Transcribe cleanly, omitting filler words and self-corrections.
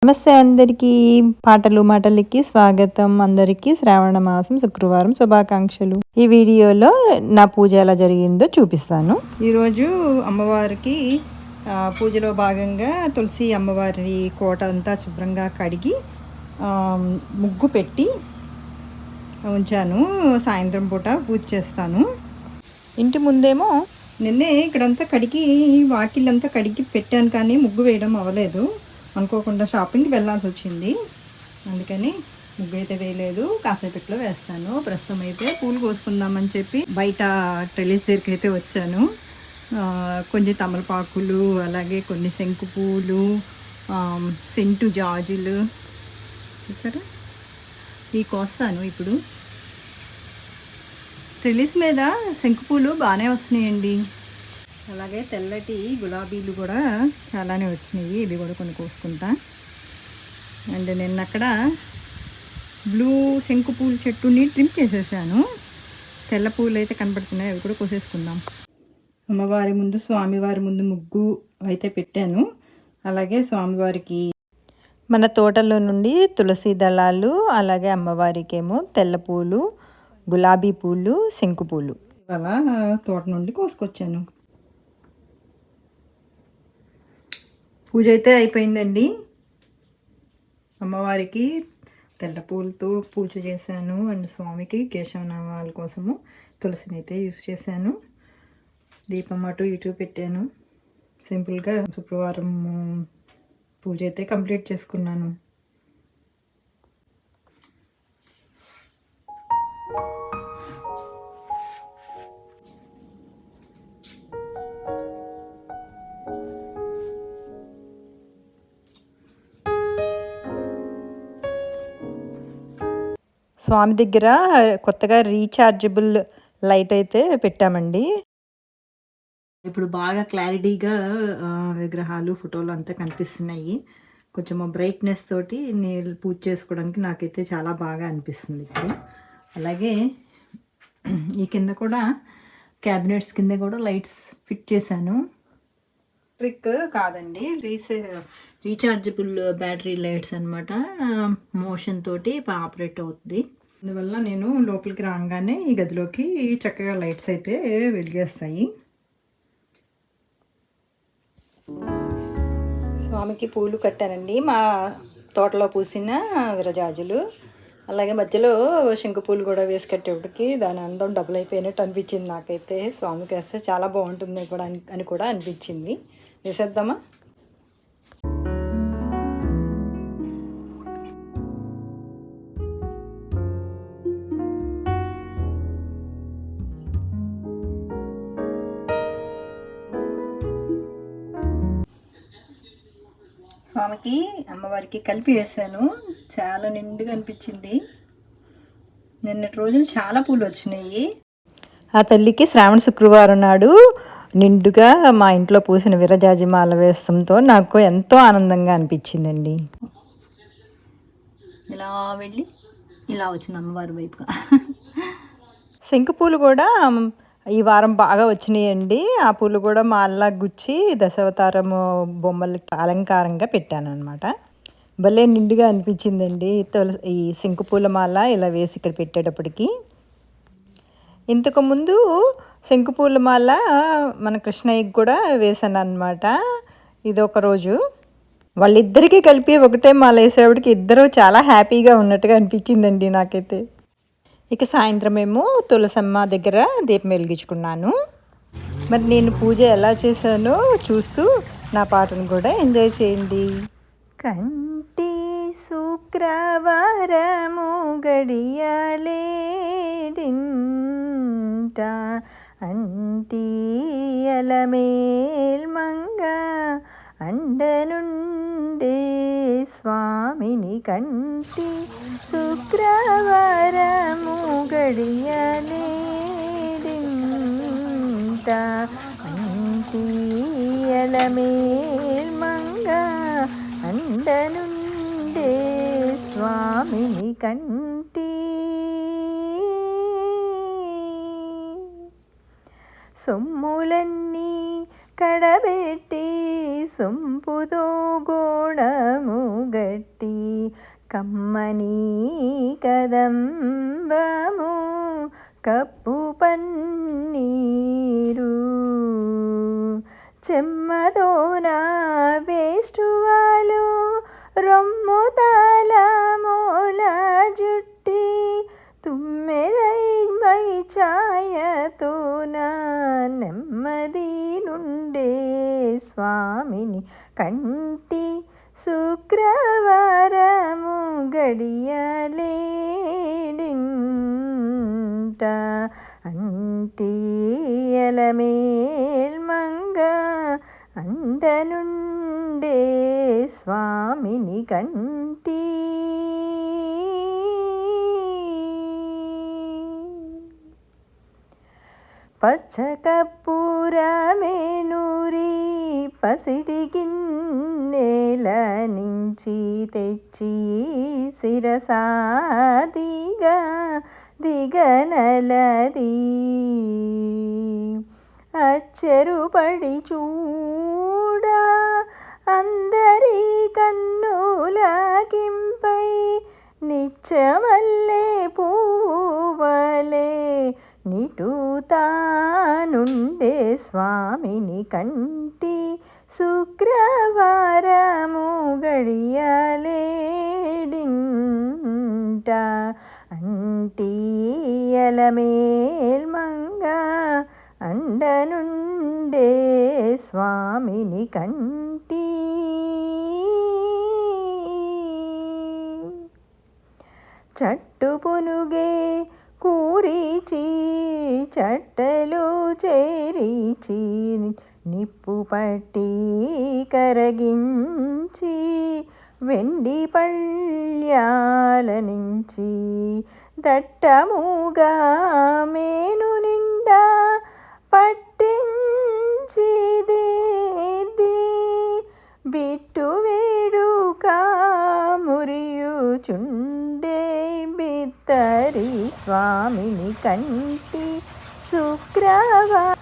నమస్తే అందరికీ. పాటలు మాటలకి స్వాగతం. అందరికీ శ్రావణ మాసం శుక్రవారం శుభాకాంక్షలు. ఈ వీడియోలో నా పూజ ఎలా జరిగిందో చూపిస్తాను. ఈరోజు అమ్మవారికి పూజలో భాగంగా తులసి అమ్మవారి కోట అంతా శుభ్రంగా కడిగి ముగ్గు పెట్టి ఉంచాను. సాయంత్రం పూట పూజ చేస్తాను. ఇంటి ముందేమో నిన్నే ఇక్కడంతా కడిగి వాకిళ్ళంతా కడిగి పెట్టాను, కానీ ముగ్గు వేయడం అవ్వలేదు. అనుకోకుండా షాపింగ్కి వెళ్ళాల్సి వచ్చింది, అందుకని ముగ్గు అయితే వేయలేదు. కాసేపట్లో వేస్తాను. ప్రస్తుతం అయితే పూలు కోసుకుందామని చెప్పి బయట టెలిస్ దగ్గరికి అయితే వచ్చాను. కొన్ని తమలపాకులు, అలాగే కొన్ని శంకు పూలు, సెంటు జాజులు చూసారా, ఇవి కోస్తాను. ఇప్పుడు టెలిస్ మీద శంకు పూలు బాగానే వస్తున్నాయండి. అలాగే తెల్లటి గులాబీలు కూడా చాలానే వచ్చినాయి. ఇవి కూడా కొన్ని కోసుకుంటా. అండ్ నిన్న అక్కడ బ్లూ శంకు పూల చెట్టుని ట్రిమ్ చేసేసాను. తెల్ల పూలు అయితే కనబడుతున్నాయి, అవి కూడా కోసేసుకుందాం. అమ్మవారి ముందు స్వామివారి ముందు ముగ్గు అయితే పెట్టాను. అలాగే స్వామివారికి మన తోటలో నుండి తులసి దళాలు, అలాగే అమ్మవారికి ఏమో తెల్ల పూలు, గులాబీ పూలు, శంకు పూలు అలా తోట నుండి కోసుకొచ్చాను. పూజ అయితే అయిపోయిందండి. అమ్మవారికి తెల్ల పూలతో పూజ చేశాను. అండ్ స్వామికి కేశవనామాల కోసము తులసిని అయితే యూస్ చేశాను. దీపం అటు ఇటు పెట్టాను. సింపుల్గా శుక్రవారం పూజ అయితే కంప్లీట్ చేసుకున్నాను. స్వామి దగ్గర కొత్తగా రీఛార్జబుల్ లైట్ అయితే పెట్టామండి. ఇప్పుడు బాగా క్లారిటీగా విగ్రహాలు, ఫోటోలు అంతా కనిపిస్తున్నాయి. కొంచెం బ్రైట్నెస్ తోటి నేను పూజ చేసుకోవడానికి నాకైతే చాలా బాగా అనిపిస్తుంది ఇప్పుడు. అలాగే ఈ కింద కూడా క్యాబినెట్స్ కింద కూడా లైట్స్ ఫిట్ చేశాను. ట్రిక్ కాదండి, రీఛార్జబుల్ బ్యాటరీ లైట్స్ అనమాట. మోషన్ తోటి ఆపరేట్ అవుతుంది. అందువల్ల నేను లోపలికి రాగానే ఈ గదిలోకి చక్కగా లైట్స్ అయితే వెలిగేస్తాయి. స్వామికి పూలు కట్టానండి. మా తోటలో పూసిన విరజాజులు, అలాగే మధ్యలో శంకు పూలు కూడా వేసి కట్టేప్పటికి దాని అందం డబుల్ అయిపోయినట్టు అనిపించింది నాకైతే. స్వామికి వేస్తే చాలా బాగుంటుంది కూడా అని కూడా అనిపించింది. వేసేద్దామా? స్వామికి అమ్మవారికి కలిపి వేసాను. చాలా నిండుగా అనిపించింది. నిన్నటి రోజులు చాలా పూలు వచ్చినాయి. ఆ తల్లికి శ్రావణ శుక్రవారం నాడు నిండుగా మా ఇంట్లో పూసిన విరజాజి మాల వేసంతో నాకు ఎంతో ఆనందంగా అనిపించిందండి. ఇలా వెళ్ళి ఇలా వచ్చింది అమ్మవారి వైపుగా. శంకు పూలు కూడా ఈ వారం బాగా వచ్చినాయండి. ఆ పూలు కూడా మాల్లా గుచ్చి దశావతారము బొమ్మలకి అలంకారంగా పెట్టాను అనమాట. భలే నిండుగా అనిపించిందండి ఈ శంకు పూల మాల ఇలా వేసి ఇక్కడ పెట్టేటప్పటికి. ఇంతకుముందు శంకుపూల మాల మన కృష్ణయ్యకి కూడా వేసాను అనమాట. ఇది ఒక రోజు వాళ్ళిద్దరికీ కలిపి ఒకటే మాల వేసేవాడికి ఇద్దరు చాలా హ్యాపీగా ఉన్నట్టుగా అనిపించిందండి నాకైతే. ఇక సాయంత్రం ఏమో తులసమ్మ దగ్గర దీపం వెలిగించుకున్నాను. మరి నేను పూజ ఎలా చేశానో చూస్తూ నా పాటను కూడా ఎంజాయ్ చేయండి. కంటి శుక్రవారము గడియాలే అంటి అలమేల్ మంగ అండనుండే స్వామిని కంటి శుక్రవారము గడియలేడింట అంటి అలమేల్ మంగ అండనుండే స్వామిని కంటి. సొమ్ములన్నీ కడబెట్టి సొంపుతో గోడము గట్టి కమ్మని కదంబము కప్పు పన్నీరు చెమ్మదోన వేష్టువాలు రొమ్ము తలమూల జుట్టి తుమ్మెదై మై ఛాయతో నెమ్మది నుండే స్వామిని కంటి శుక్రవారము గడియలేడింట అంటియలమేల్మంగ అండనుండే స్వామిని కంటి పచ్చకర్పూరమేనూరి పసిడి గిన్నెల నుంచి తెచ్చి శిరసాదిగా దిగనలది అచ్చెరుపడి చూడ అందరి కన్నులకింపై నిత్యమల్లే పువ్వువలే నిటూతానుండే స్వామిని కంటి శుక్రవారము గడియలేడింట అంటియలమేల్మంగ అండనుండే స్వామిని కంటి చట్టు పునుగే కూరిచి చట్టలు చేరిచి నిప్పు పట్టి కరగించి వెండి పళ్ళ్యాల నుంచి దట్టముగా మేను నిండా పట్టించిది బిట్టు వేడుక మురియుచుండే బిత్తరి స్వామిని కంటి శుక్రవారం